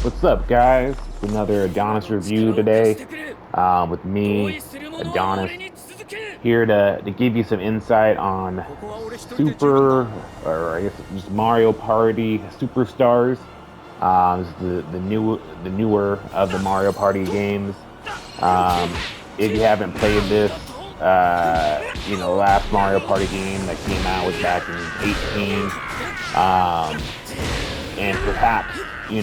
What's up, guys? It's another Adonis review today with me, Adonis, here to give you some insight on Super, or I guess just Mario Party Superstars. This is the newer of the Mario Party games. If you haven't played this, the last Mario Party game that came out was back in 18. Um, and perhaps you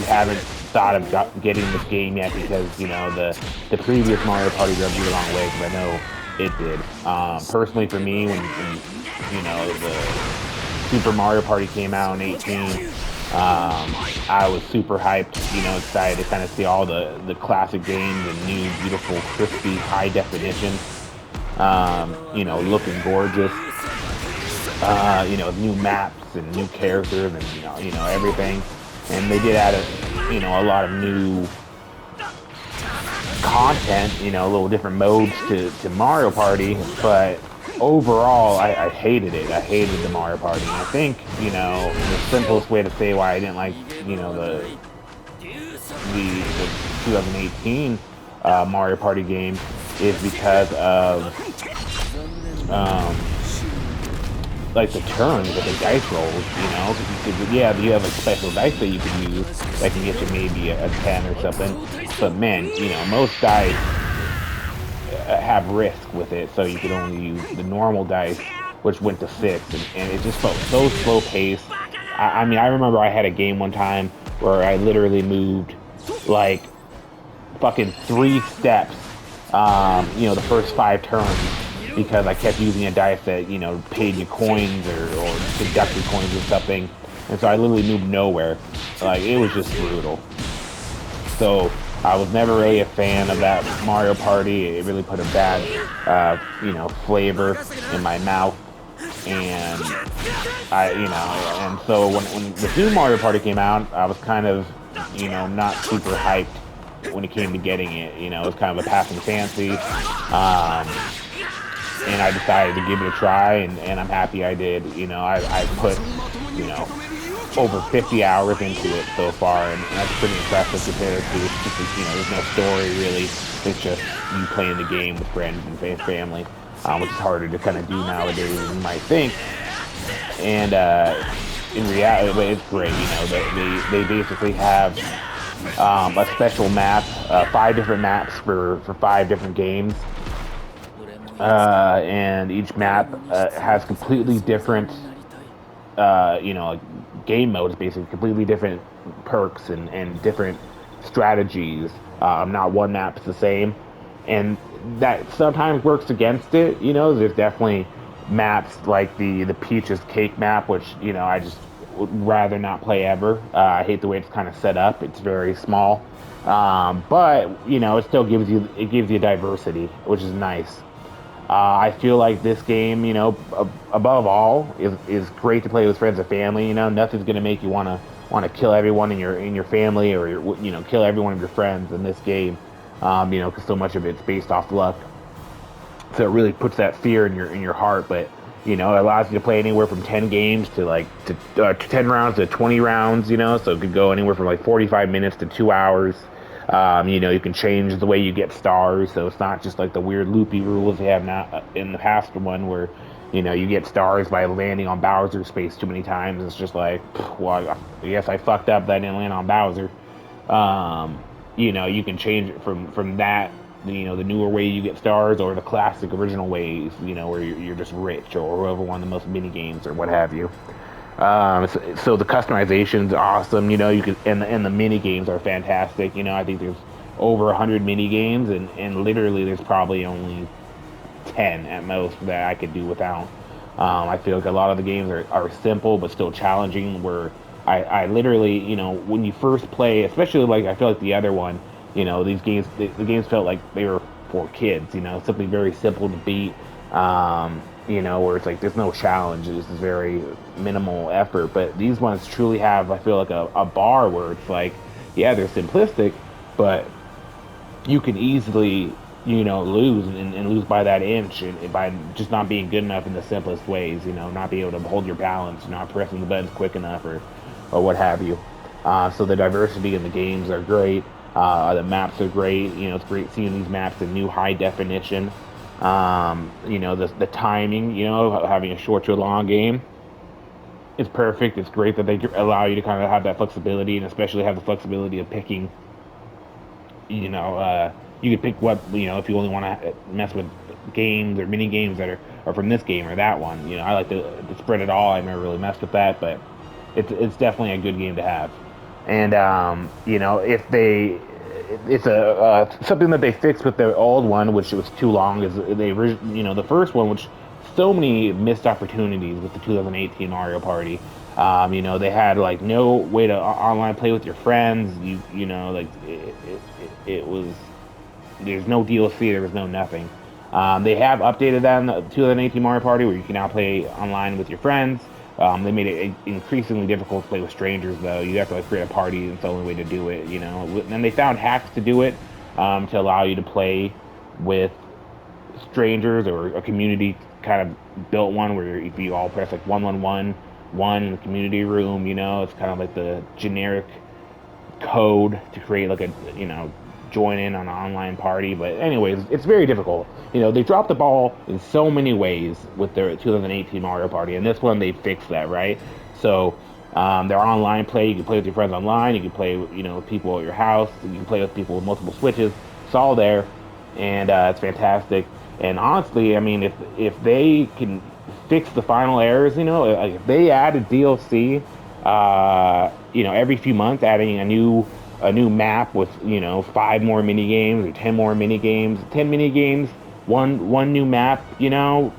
haven't thought of getting this game yet because the previous Mario Party rubbed you the wrong way, because I know it did. Personally, for me, when the Super Mario Party came out in 18, I was super hyped, excited to kind of see all the classic games and new, beautiful, crispy, high definition, looking gorgeous. New maps and new characters and everything. And they did add a lot of new content, a little different modes to Mario Party. But overall, I hated it. I hated the Mario Party. And I think the simplest way to say why I didn't like the 2018 Mario Party game is because of like the turns of the dice rolls, yeah, you have like special dice that you can use that can get you maybe a 10 or something. But man, most dice have risk with it, so you could only use the normal dice, which went to 6, and it just felt so slow paced. I mean, I remember I had a game one time where I literally moved like fucking 3 steps, the first 5 turns, because I kept using a dice that, paid you coins or deducted coins or something. And so I literally moved nowhere. Like, it was just brutal. So I was never really a fan of that Mario Party. It really put a bad, flavor in my mouth. And and so when the new Mario Party came out, I was kind of, not super hyped when it came to getting it. It was kind of a passing fancy. And I decided to give it a try, and I'm happy I did. I put, over 50 hours into it so far, and that's pretty impressive compared to, there's no story really. It's just you playing the game with friends and family, which is harder to kind of do nowadays than you might think. And in reality, but it's great. They basically have a special map, 5 different maps for 5 different games. And each map has completely different, game modes, basically completely different perks and different strategies. Not one map's the same, and that sometimes works against it. There's definitely maps like the Peaches Cake map, which I just would rather not play ever. I hate the way it's kind of set up. It's very small, but it still gives you diversity, which is nice. I feel like this game, above all, is great to play with friends and family. Nothing's gonna make you wanna kill everyone in your family, or kill every one of your friends in this game. Because so much of it's based off luck. So it really puts that fear in your heart. But it allows you to play anywhere from 10 games to 10 rounds to 20 rounds. So it could go anywhere from like 45 minutes to 2 hours. You can change the way you get stars, so it's not just like the weird loopy rules they have now in the past one, where you get stars by landing on Bowser's space too many times. It's just like, well, I guess I fucked up that I didn't land on Bowser. You can change it from that, the newer way you get stars, or the classic original ways, where you're just rich, or whoever won the most mini games or what have you. So the customization's awesome. You can, and the mini games are fantastic. I think there's over 100 mini games, and literally there's probably only 10 at most that I could do without. I feel like a lot of the games are simple but still challenging. Where I literally, when you first play, especially like I feel like the other one, these games, the games felt like they were for kids. Something very simple to beat. Where it's like there's no challenge, this is very minimal effort. But these ones truly have, I feel like, a bar where it's like, yeah, they're simplistic, but you can easily, lose and lose by that inch, and by just not being good enough in the simplest ways, not being able to hold your balance, not pressing the buttons quick enough, or what have you. So the diversity in the games are great. The maps are great. It's great seeing these maps in new high definition. The timing, having a short to a long game is perfect. It's great that they allow you to kind of have that flexibility, and especially have the flexibility of picking. You know, uh, you could pick what if you only want to mess with games or mini games that are from this game or that one. I like to spread it all. I never really messed with that, but it's definitely a good game to have. And if it's a something that they fixed with the old one, which was too long, is the first one, which so many missed opportunities with the 2018 Mario Party. They had like no way to online play with your friends. Like it was there's no DLC, there was no nothing. They have updated that in the 2018 Mario Party, where you can now play online with your friends. They made it increasingly difficult to play with strangers, though. You have to like create a party, and it's the only way to do it. And they found hacks to do it, to allow you to play with strangers, or a community kind of built one where if you all press like 111 in the community room, it's kind of like the generic code to create like a join in on an online party. But anyways, it's very difficult. They dropped the ball in so many ways with their 2018 Mario Party, and this one they fixed that, right? So their online play, you can play with your friends online, you can play with people at your house, you can play with people with multiple switches. It's all there, and it's fantastic. And honestly, I mean, if they can fix the final errors, like if they added DLC, every few months, adding a new map with 5 more mini games or 10 more mini games, 10 mini games, one new map, and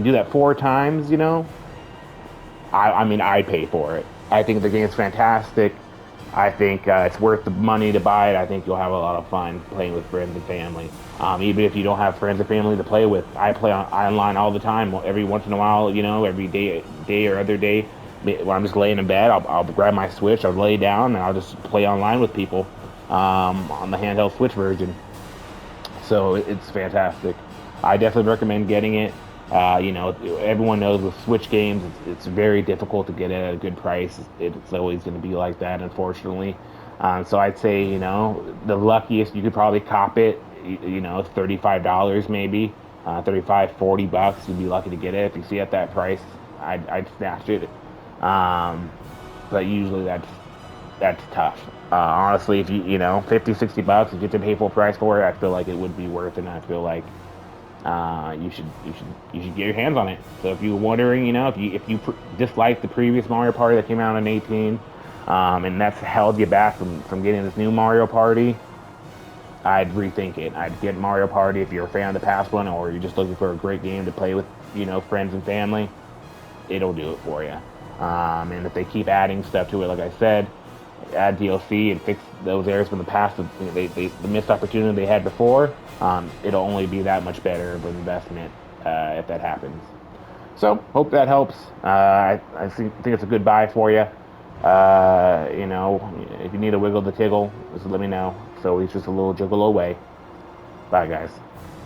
do that 4 times. I mean, I'd pay for it. I think the game's fantastic. I think it's worth the money to buy it. I think you'll have a lot of fun playing with friends and family. Even if you don't have friends or family to play with, I play online all the time. Every once in a while, every day or other day, when I'm just laying in bed, I'll grab my Switch, I'll lay down, and I'll just play online with people on the handheld Switch version. So it's fantastic. I definitely recommend getting it. Everyone knows with Switch games, it's very difficult to get it at a good price. It's always going to be like that, unfortunately. So I'd say, the luckiest you could probably cop it, $35 maybe, 35, $40. You'd be lucky to get it. If you see it at that price, I'd snatch it. Um, but usually that's tough. Honestly, if you 50, $60, you get to pay full price for it, I feel like it would be worth it. And I feel like you should get your hands on it. So if you're wondering, if you dislike the previous Mario Party that came out in 18, and that's held you back from getting this new Mario Party, I'd rethink it. I'd get Mario Party if you're a fan of the past one, or you're just looking for a great game to play with, friends and family. It'll do it for you. And if they keep adding stuff to it, like I said, add DLC and fix those errors from the past, the missed opportunity they had before, it'll only be that much better of an investment if that happens. So, hope that helps. I think it's a good buy for you. If you need a wiggle the tiggle, just let me know. So it's just a little jiggle away. Bye, guys.